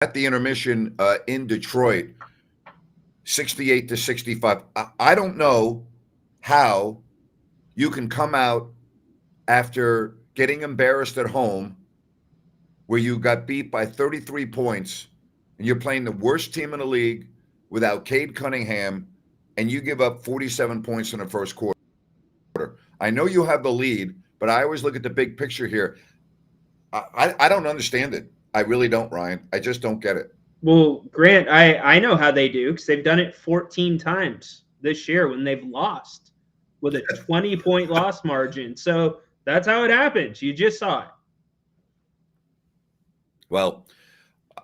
at the intermission in Detroit, 68-65. I don't know how you can come out after getting embarrassed at home where you got beat by 33 points and you're playing the worst team in the league without Cade Cunningham and you give up 47 points in the first quarter. I know you have the lead, but I always look at the big picture here. I don't understand it. I really don't, Ryan. I just don't get it. Well, Grant, I know how they do because they've done it 14 times this year when they've lost with a 20-point loss margin. So that's how it happens. You just saw Well,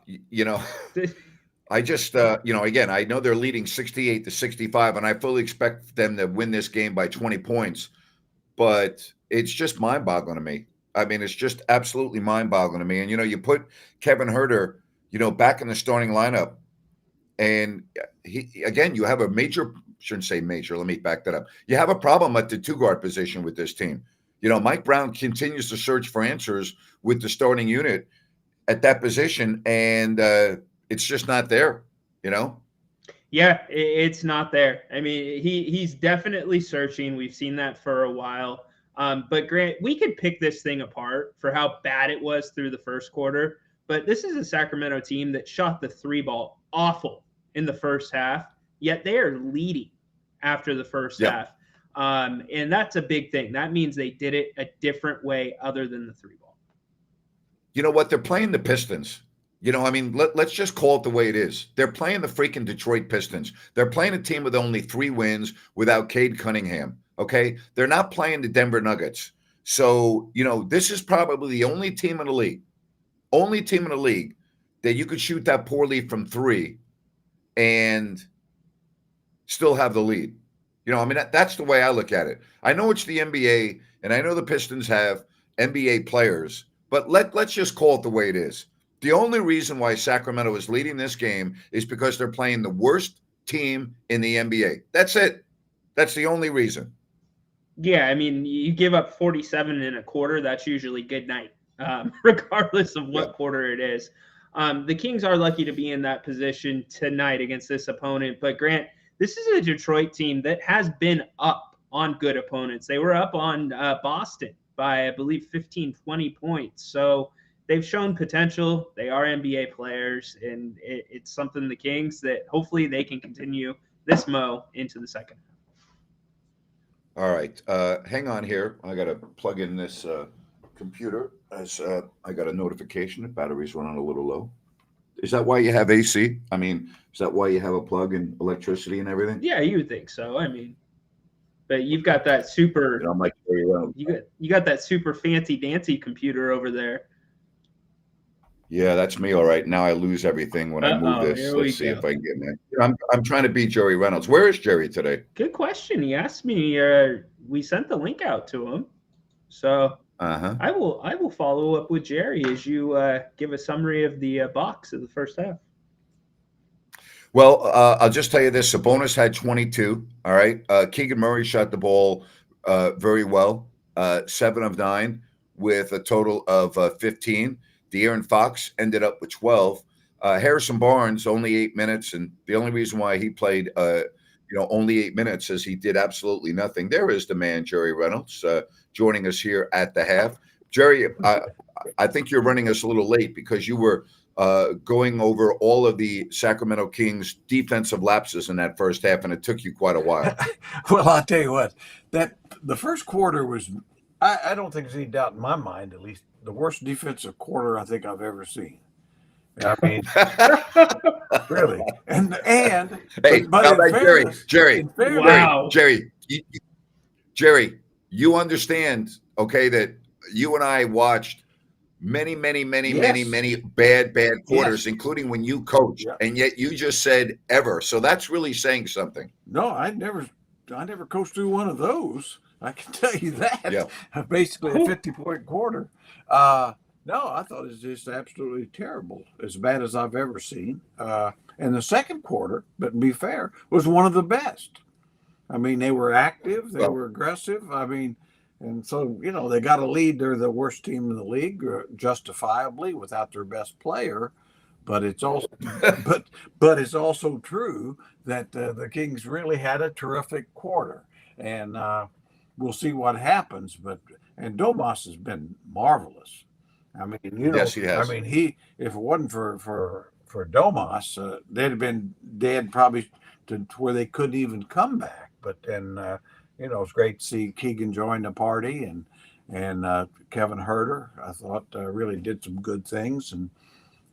you know, it. I just, again, I know they're leading 68-65, and I fully expect them to win this game by 20 points, but it's just mind-boggling to me. I mean, it's just absolutely mind-boggling to me. And, you put Kevin Huerter, back in the starting lineup, and you have a major, shouldn't say major, let me back that up. You have a problem at the two-guard position with this team. Mike Brown continues to search for answers with the starting unit at that position, and it's just not there, Yeah, it's not there. I mean, he's definitely searching. We've seen that for a while. But Grant, we could pick this thing apart for how bad it was through the first quarter. But this is a Sacramento team that shot the three ball awful in the first half, yet they are leading after the first half. And that's a big thing. That means they did it a different way other than the three ball. You know what? They're playing the Pistons. Let's just call it the way it is. They're playing the freaking Detroit Pistons. They're playing a team with only 3 wins without Cade Cunningham, okay? They're not playing the Denver Nuggets. So, this is probably the only team in the league that you could shoot that poorly from 3 and still have the lead. That's the way I look at it. I know it's the NBA, and I know the Pistons have NBA players, but let's just call it the way it is. The only reason why Sacramento is leading this game is because they're playing the worst team in the NBA. That's it. That's the only reason. Yeah, I mean, you give up 47 in a quarter, that's usually good night, regardless of what quarter it is. The Kings are lucky to be in that position tonight against this opponent. But, Grant, this is a Detroit team that has been up on good opponents. They were up on Boston by, I believe, 15, 20 points. So they've shown potential. They are NBA players, and it's something the Kings that hopefully they can continue this into the second half. All right. Hang on here. I got to plug in this computer as I got a notification. The battery's running a little low. Is that why you have AC? I mean, is that why you have a plug and electricity and everything? Yeah, you would think so. I mean, but you've got that super. I'm like, you got that super fancy dancy computer over there. Yeah, that's me. All right. Now I lose everything when I move this. Let's see if I can get my. I'm trying to beat Jerry Reynolds. Where is Jerry today? Good question. He asked me. We sent the link out to him, so I will follow up with Jerry as you give a summary of the box of the first half. Well, I'll just tell you this: Sabonis had 22. All right. Keegan Murray shot the ball very well, 7 of 9 with a total of 15. De'Aaron Fox ended up with 12. Harrison Barnes only 8 minutes, and the only reason why he played, only 8 minutes is he did absolutely nothing. There is the man, Jerry Reynolds, joining us here at the half. Jerry, I think you're running us a little late because you were going over all of the Sacramento Kings defensive lapses in that first half, and it took you quite a while. Well, I'll tell you what, that the first quarter was, I don't think there's any doubt in my mind, at least, the worst defensive quarter I think I've ever seen. I mean, really. And hey, but in fairness, wow. Jerry, you understand, okay, that you and I watched many bad quarters, including when you coached, and yet you just said ever. So that's really saying something. No, I never coached through one of those. I can tell you that. Yeah. Basically a 50-point quarter. No, I thought it was just absolutely terrible, as bad as I've ever seen. And the second quarter, but to be fair, was one of the best. I mean, they were active, they were aggressive. I mean, and so, they got a lead. They're the worst team in the league, justifiably, without their best player. but it's also but it's also true that the Kings really had a terrific quarter, and we'll see what happens. And Domas has been marvelous. I mean, Yes, he has. I mean, if it wasn't for Domas, they'd have been dead probably to where they couldn't even come back. But then, it's great to see Keegan join the party, and Kevin Herter, I thought really did some good things. And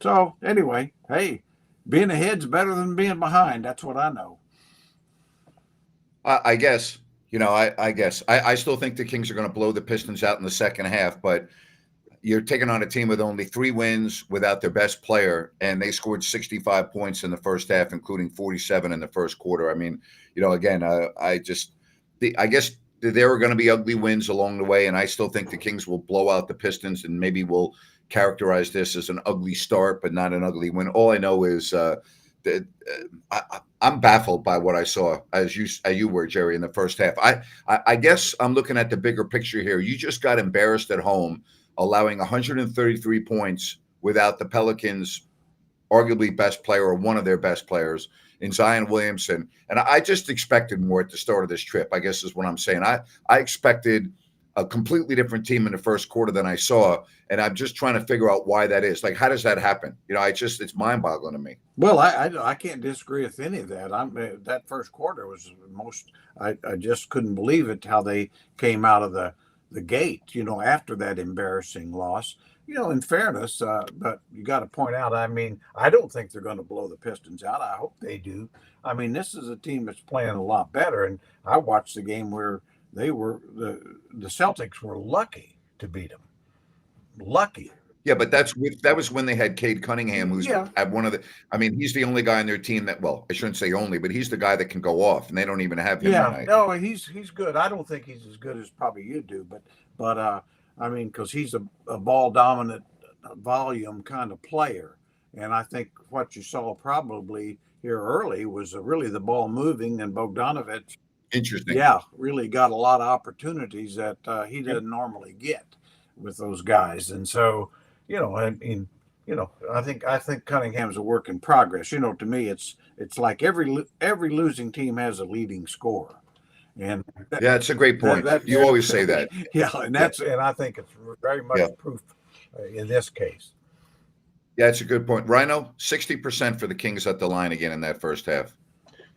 so anyway, hey, being ahead's better than being behind. That's what I know. I guess, I guess I still think the Kings are going to blow the Pistons out in the second half, but you're taking on a team with only 3 wins without their best player, and they scored 65 points in the first half, including 47 in the first quarter. I mean, again, I guess there are going to be ugly wins along the way, and I still think the Kings will blow out the Pistons, and maybe we'll characterize this as an ugly start, but not an ugly win. All I know is that I'm baffled by what I saw, as you were, Jerry, in the first half. I guess I'm looking at the bigger picture here. You just got embarrassed at home, allowing 133 points without the Pelicans' arguably best player or one of their best players in Zion Williamson. And I just expected more at the start of this trip, I guess is what I'm saying. I expected a completely different team in the first quarter than I saw, and I'm just trying to figure out why that is. Like, how does that happen? It's mind-boggling to me. Well, I can't disagree with any of that. That first quarter was I just couldn't believe it how they came out of the gate, after that embarrassing loss. In fairness, but you got to point out, I mean, I don't think they're going to blow the Pistons out. I hope they do. I mean, this is a team that's playing a lot better, and I watched the game where the Celtics were lucky to beat them. Lucky. Yeah, but that was when they had Cade Cunningham, who's at one of the. I mean, he's the only guy on their team that. Well, I shouldn't say only, but he's the guy that can go off, and they don't even have him tonight. No, he's good. I don't think he's as good as probably you do, but I mean, because he's a ball dominant volume kind of player, and I think what you saw probably here early was really the ball moving, and Bogdanovich. Interesting. Yeah, really got a lot of opportunities that he doesn't normally get with those guys, and so. I mean, I think Cunningham's a work in progress. To me, it's like every losing team has a leading scorer, and it's a great point. You always say that. Yeah, and I think it's very much proof in this case. Yeah, it's a good point. Rhino, 60% for the Kings at the line again in that first half.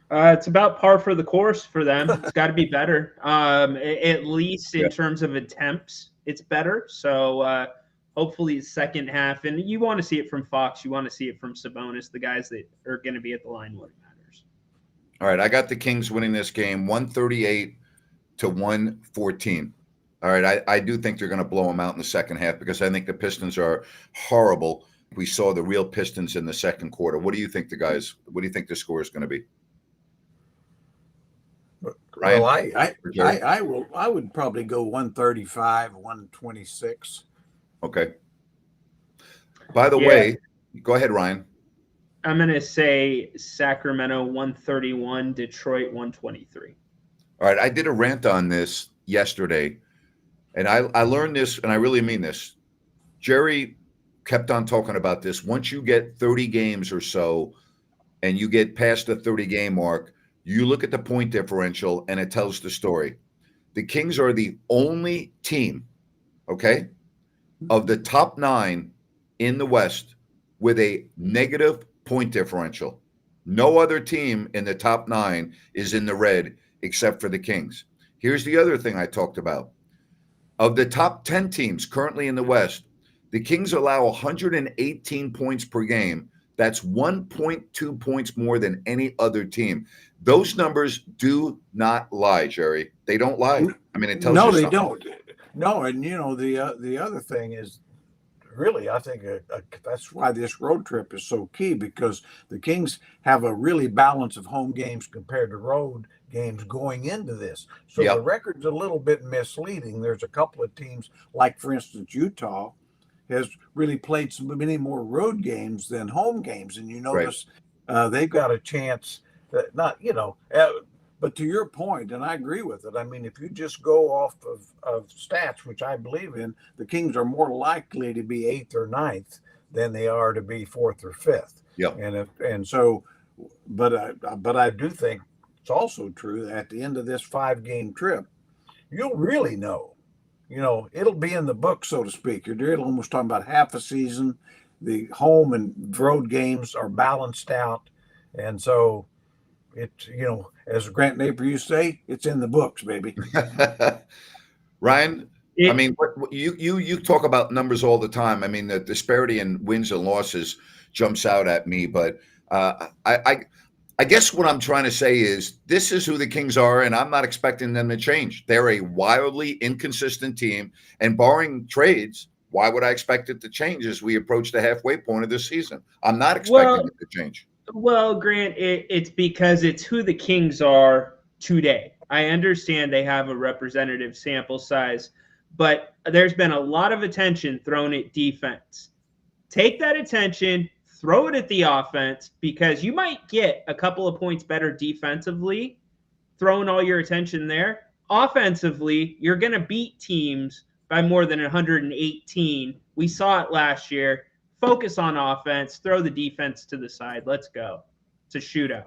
It's about par for the course for them. It's got to be better, at least in terms of attempts. It's better. So. Hopefully, second half, and you want to see it from Fox. You want to see it from Sabonis, the guys that are going to be at the line when it matters. All right, I got the Kings winning this game 138-114. All right, I do think they're going to blow them out in the second half because I think the Pistons are horrible. We saw the real Pistons in the second quarter. What do you think the score is going to be? Ryan? Well, I would probably go 135, 126. Okay. By the way, go ahead, Ryan. I'm going to say Sacramento 131, Detroit 123. All right. I did a rant on this yesterday, and I learned this, and I really mean this. Jerry kept on talking about this. Once you get 30 games or so, and you get past the 30-game mark, you look at the point differential, and it tells the story. The Kings are the only team, okay, of the top 9 in the West with a negative point differential. No other team in the top 9 is in the red except for the Kings. Here's the other thing I talked about. Of the top 10 teams currently in the West, the Kings allow 118 points per game. That's 1.2 points more than any other team. Those numbers do not lie, Jerry. They don't lie. I mean, it tells you something. No, they don't. No, and the other thing is, really, I think that's why this road trip is so key, because the Kings have a really balance of home games compared to road games going into this. So the record's a little bit misleading. There's a couple of teams, like for instance Utah, has really played many more road games than home games, and you notice they've got a chance that But to your point, and I agree with it, I mean, if you just go off of stats, which I believe in, the Kings are more likely to be 8th or 9th than they are to be fourth or fifth. Yeah. But I do think it's also true that at the end of this 5-game trip, you'll really know. It'll be in the book, so to speak. You're almost talking about half a season. The home and road games are balanced out. And so it's, as Grant Napier used to say, it's in the books, baby. Ryan, I mean, you talk about numbers all the time. I mean, the disparity in wins and losses jumps out at me, but I guess what I'm trying to say is this is who the Kings are, and I'm not expecting them to change. They're a wildly inconsistent team, and barring trades, why would I expect it to change as we approach the halfway point of the season? I'm not expecting it to change. Well, Grant, it's because it's who the Kings are today. I understand they have a representative sample size, but there's been a lot of attention thrown at defense. Take that attention, throw it at the offense, because you might get a couple of points better defensively, throwing all your attention there. Offensively, you're going to beat teams by more than 118. We saw it last year. Focus on offense, throw the defense to the side. Let's go. It's a shootout.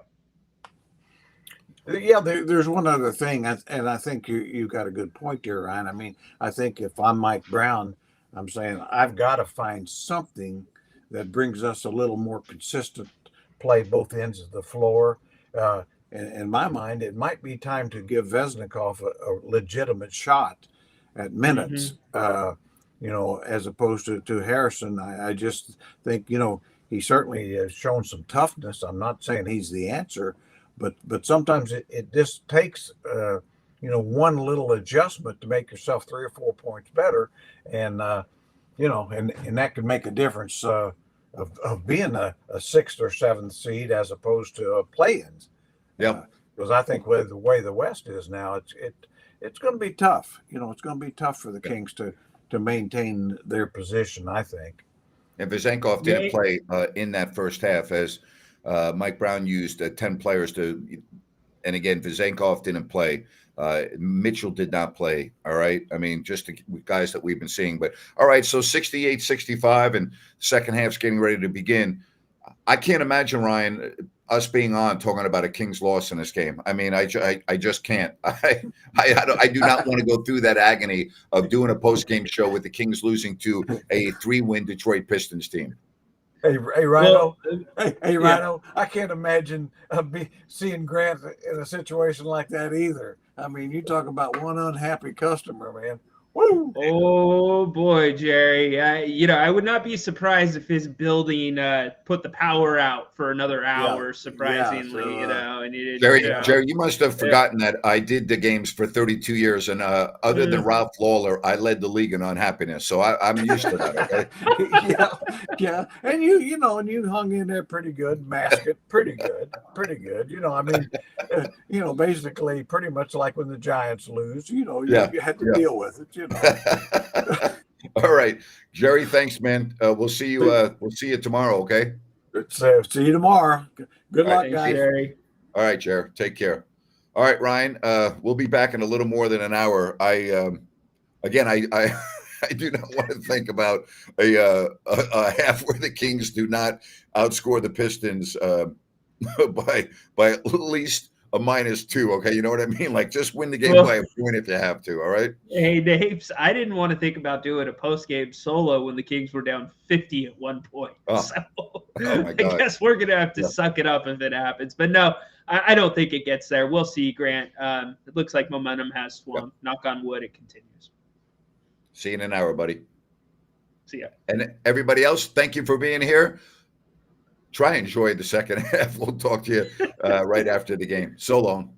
Yeah, there's one other thing, and I think you got a good point there, Ryan. I mean, I think if I'm Mike Brown, I'm saying I've got to find something that brings us a little more consistent play both ends of the floor. In my mind, it might be time to give Vesnikov a legitimate shot at minutes, as opposed to Harrison. I just think, he certainly has shown some toughness. I'm not saying he's the answer, but sometimes it just takes, one little adjustment to make yourself 3 or 4 points better. And, and that could make a difference of being a 6th or 7th seed as opposed to a play-ins. Yeah. Because I think with the way the West is now, it's going to be tough. It's going to be tough for the Kings to maintain their position, I think. And Vezenkov didn't play in that first half, as Mike Brown used 10 players and again, Vezenkov didn't play. Mitchell did not play. All right. I mean, just the guys that we've been seeing. But all right, so 68-65, and second half's getting ready to begin. I can't imagine, Ryan, us being on talking about a Kings loss in this game. I mean, I just can't. I do not want to go through that agony of doing a post-game show with the Kings losing to a 3-win Detroit Pistons team. Hey, Rhino. Hey, Rhino. I can't imagine seeing Grant in a situation like that either. I mean, you talk about one unhappy customer, man. Woo! Oh boy, Jerry. I would not be surprised if his building put the power out for another hour. Surprisingly, and Jerry, you must have forgotten that I did the games for 32 years, and other than Ralph Lawler, I led the league in unhappiness. So I'm used to that. Okay? yeah, and you hung in there pretty good, masked it pretty good. I mean, basically, pretty much like when the Giants lose. You had to deal with it. All right, Jerry. Thanks, man. We'll see you. We'll see you tomorrow. Okay. See you tomorrow. Good luck, guys. Jerry. All right, Jerry. Take care. All right, Ryan. We'll be back in a little more than an hour. I do not want to think about a half where the Kings do not outscore the Pistons by at least a -2. Okay, you know what I mean? Like, just win the game by a point if you have to. All right. Hey, Dave, I didn't want to think about doing a post-game solo when the Kings were down 50 at one point. So my God. I guess we're gonna have to suck it up if it happens. But no, I don't think it gets there. We'll see, Grant. It looks like momentum has swung. Knock on wood, it continues. See you in an hour, buddy. See ya. And everybody else, thank you for being here. Try and enjoy the second half. We'll talk to you right after the game. So long.